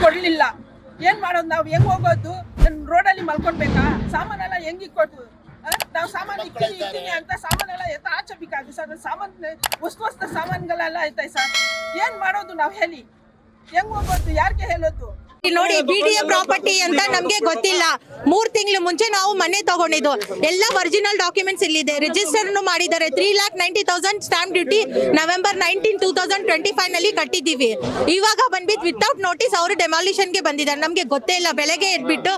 ಕೊಡ್ಲಿಲ್ಲ. ಏನ್ ಮಾಡೋದು ನಾವು? ಹೆಂಗ್ ಹೋಗೋದು? ರೋಡಲ್ಲಿ ಮಲ್ಕೊಳ್ಬೇಕಾ? ಸಾಮಾನೆಲ್ಲ ಹೆಂಗ್ ಇಕ್ಕೋದು? ನಾವು ಸಾಮಾನು ಇಕ್ತೀನಿ ಅಂತ ಸಾಮಾನೆಲ್ಲ ಆಚೆ ಬೇಕಾಗಿ ಸರ್. ಸಾಮಾನು ವಸ್ತು ಸಾಮಾನುಗಳೆಲ್ಲ ಐತೆ ಸರ್. ಏನ್ ಮಾಡೋದು ನಾವು ಹೇಳಿ? ಹೆಂಗ್ ಹೋಗೋದು? ಯಾರಿಗೆ ಹೇಳೋದು? ನೋಡಿ, BDA ಪ್ರಾಪರ್ಟಿ ಅಂತ ನಮ್ಗೆ ಗೊತ್ತಿಲ್ಲ. 3 ತಿಂಗಳು ಮುಂಚೆ ನಾವು ಮನೆ ತಗೊಂಡಿದ್ದು. ಎಲ್ಲ ಒರಿಜಿನಲ್ ಡಾಕ್ಯುಮೆಂಟ್ಸ್ ಇಲ್ಲಿದೆ. ರಿಜಿಸ್ಟರ್ ಮಾಡಿದ್ದಾರೆ. 3,90,000 ಸ್ಟಾಂಪ್ ಡ್ಯೂಟಿ ನವೆಂಬರ್ 19, 2025 ನಲ್ಲಿ ಕಟ್ಟಿದ್ದೀವಿ. ಇವಾಗ ಬಂದ್ಬಿಟ್ಟು ವಿತೌಟ್ ನೋಟಿಸ್ ಅವರು ಡೆಮಾಲಿಷನ್ ಗೆ ಬಂದಿದ್ದಾರೆ. ನಮ್ಗೆ ಗೊತ್ತೇ ಇಲ್ಲ. ಬೆಳಗ್ಗೆ ಎದ್ಬಿಟ್ಟು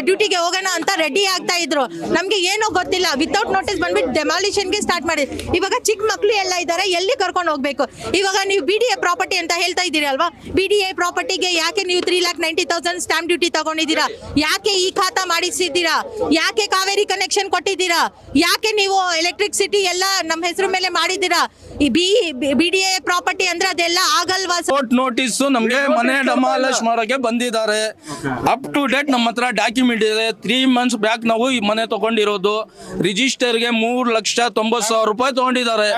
ಡ್ಯೂಟಿಗೆ ಹೋಗೋಣ ಅಂತ ರೆಡಿ ಆಗ್ತಾ ಇದ್ರು. ನಮ್ಗೆ ಏನೋ ಗೊತ್ತಿಲ್ಲ. ವಿತೌಟ್ ನೋಟಿಸ್ ಬಂದ್ಬಿಟ್ಟು ಡೆಮಾಲಿಷನ್ ಗೆ ಸ್ಟಾರ್ಟ್ ಮಾಡಿ. ಇವಾಗ ಚಿಕ್ಕ ಮಕ್ಳು ಎಲ್ಲ ಇದ್ದಾರೆ. ಎಲ್ಲಿ ಕರ್ಕೊಂಡು ಹೋಗ್ಬೇಕು? ಇವಾಗ ನೀವು BDA ಪ್ರಾಪರ್ಟಿ ಅಂತ ಹೇಳ್ತಾ ಇದ್ದೀರಿ ಅಲ್ವಾ? BDA ಪ್ರಾಪರ್ಟಿಗೆ ಯಾಕೆ ನೀವು 3,90,000 ಸ್ಟಾಂಪ್ ಡ್ಯೂಟಿ ತಗೊಂಡಿದ್ದೀರಾ? ಯಾಕೆ ಈ ಖಾತಾ ಮಾಡಿಸಿದ್ದೀರಾ? ಯಾಕೆ ಕಾವೇರಿ ಕನೆಕ್ಷನ್ ಕೊಟ್ಟಿದ್ದೀರಾ? ಯಾಕೆ ನೀವು ಎಲೆಕ್ಟ್ರಿಸಿಟಿ ಎಲ್ಲ ನಮ್ಮ ಹೆಸರು ಮೇಲೆ ಮಾಡಿದ್ದೀರಾ? ಈ BDA ಪ್ರಾಪರ್ಟಿ ಅಂದ್ರೆ ಅದೆಲ್ಲ ಆಗಲ್ವಾ? ಕೋರ್ಟ್ ನೋಟಿಸ್ ನಮಗೆ ಮನೆ ಡೆಮಾಲಿಷ್ ಮಾಡೋಕೆ ಬಂದಿದ್ದಾರೆ. ಅಪ್ ಟು ಡೇಟ್ ನಮ್ಮ ಹತ್ರ ಡಾಕ್ಯುಮೆಂಟ್ ಇದೆ. 3 ಮಂತ್ಸ್ ಬ್ಯಾಕ್ ನಾವು ಈ ಮನೆ ತಗೊಂಡಿರೋದು. ರಿಜಿಸ್ಟರ್ಗೆ 3,90,000 ರೂಪಾಯಿ ತಗೊಂಡಿದ್ದಾರೆ.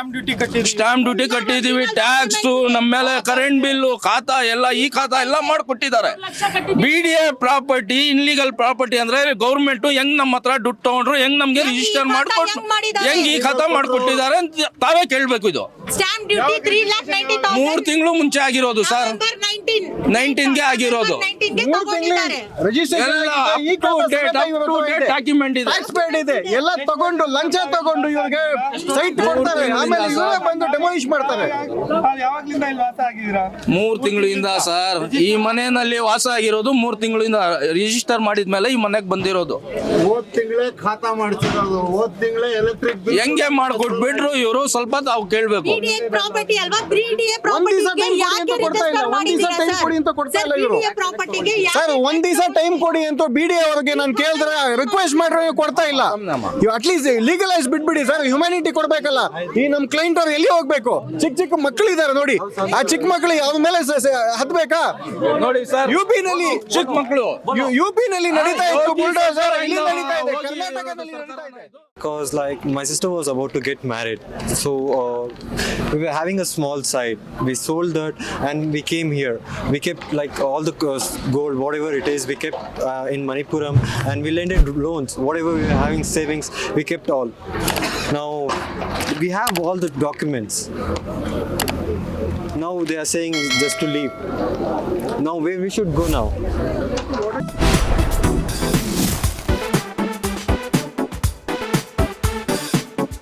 Stamp duty ಕಟ್ಟಿದೀವಿ. ಟ್ಯಾಕ್ಸ್ ನಮ್ಮ ಮೇಲೆ ಕರೆಂಟ್ ಬಿಲ್ಲು ಖಾತಾ ಎಲ್ಲ ಈ ಖಾತಾ ಎಲ್ಲ ಮಾಡಿಕೊಟ್ಟಿದ್ದಾರೆ. BDA ಪ್ರಾಪರ್ಟಿ ಇನ್ಲೀಗಲ್ ಪ್ರಾಪರ್ಟಿ ಅಂದ್ರೆ ಗೌರ್ಮೆಂಟ್ ಹೆಂಗ್ ನಮ್ಮ ಹತ್ರ ದುಡ್ಡು ತಗೊಂಡ್ರು, ಹೆಂಗ್ ನಮ್ಗೆ ರಿಜಿಸ್ಟರ್ ಮಾಡ್ಕೊಟ್ಟು, ಹೆಂಗ್ ಈ ಖಾತಾ ಮಾಡ್ಕೊಟ್ಟಿದ್ದಾರೆ ಅಂತ ತಾವೇ ಕೇಳ್ಬೇಕು. ಇದು ಸ್ಟಾಂಪ್ ಡ್ಯೂಟಿ 3,90,000 3 ತಿಂಗಳು ಮುಂಚೆ ಆಗಿರೋದು ಸರ್. 19ಗೆ ಆಗಿರೋದು. ಡಾಕ್ಯುಮೆಂಟ್ ಇದೆ. ಎಲ್ಲ ತಗೊಂಡು ಲಂಚ ತಗೊಂಡು ಇವ್ರಿಗೆ ಸೈಟ್ ಕೊಡ್ತಾರೆ. ಆಮೇಲೆ ಇವರೇ ಬಂದು ಡೆಮಾಲಿಷ್ ಮಾಡ್ತಾರೆ. 3 ತಿಂಗಳಿಂದ ಸರ್ ಈ ಮನೆಯಲ್ಲಿ ವಾಸ ಆಗಿರೋದು. 3 ತಿಂಗಳಿಂದ ರಿಜಿಸ್ಟರ್ ಮಾಡಿದ್ಮೇಲೆ ಈ ಮನೆಗೆ ಬಂದಿರೋದು. ಹೋದ್ ತಿಂಗಳೇ ಖಾತಾ ಮಾಡ್ತಿರೋದು. ಹೋದ್ ತಿಂಗಳೇ ಎಲೆಕ್ಟ್ರಿಕ್ ಬಿಲ್ ಹೆಂಗೆ ಮಾಡ್ಕೊಟ್ಬಿಟ್ರು ಇವರು. ಸ್ವಲ್ಪ ತಾವು ಕೇಳ್ಬೇಕು. BDA ಪ್ರಾಪರ್ಟಿ ಅಲ್ವಾ? BDA ಪ್ರಾಪರ್ಟಿಗೆ ಯಾಕೆ ರಿಜಿಸ್ಟರ್ ಮಾಡಿದ್ದೀರಾ ಸರ್? BDA ಪ್ರಾಪರ್ಟಿಗೆ ಸರ್ ಒಂದ್ ದಿವಸ ಟೈಮ್ ಕೊಡಿ ಅಂತ BDA ಅವರಿಗೆ ನಾನು ಕೇಳಿದ್ರೆ ರಿಕ್ವೆಸ್ಟ್ ಮಾಡ್ರೆ ಕೊಡ್ತಾ ಇಲ್ಲ. ಅಟ್ಲೀಸ್ಟ್ ಲೀಗಲೈಸ್ ಬಿಟ್ಬಿಡಿ ಸರ್. ಹ್ಯುಮ್ಯಾನಿಟಿ ಕೊಡ್ಬೇಕಲ್ಲ. ಈ ನಮ್ ಕ್ಲೈಂಟ್ ಅವ್ರು ಎಲ್ಲಿ ಹೋಗ್ಬೇಕು? ಚಿಕ್ಕ ಮಕ್ಕಳು ಇದಾರೆ ನೋಡಿ. ಆ ಚಿಕ್ಕ ಮಕ್ಕಳು ಯಾವ ಮೇಲೆ ಹತ್ಬೇಕಾ ನೋಡಿ ಸರ್. UP ನಲ್ಲಿ ಚಿಕ್ಕ ಮಕ್ಕಳು UP ನಲ್ಲಿ ನಡೀತಾ ಇತ್ತು ಬುಲ್ಡೋಸರ್. ಇಲ್ಲಿ ನಡೀತಾ ಇದೆ ಕರ್ನಾಟಕದಲ್ಲಿ ನಡೀತಾ ಇದೆ. Because like my sister was about to get married, so we were having a small site. We sold that and we came here. We kept like all the gold, whatever it is, we kept in Manipuram, and we lended loans. Whatever we were having savings, we kept all. Now we have all the documents. Now they are saying just to leave. Now where we should go now?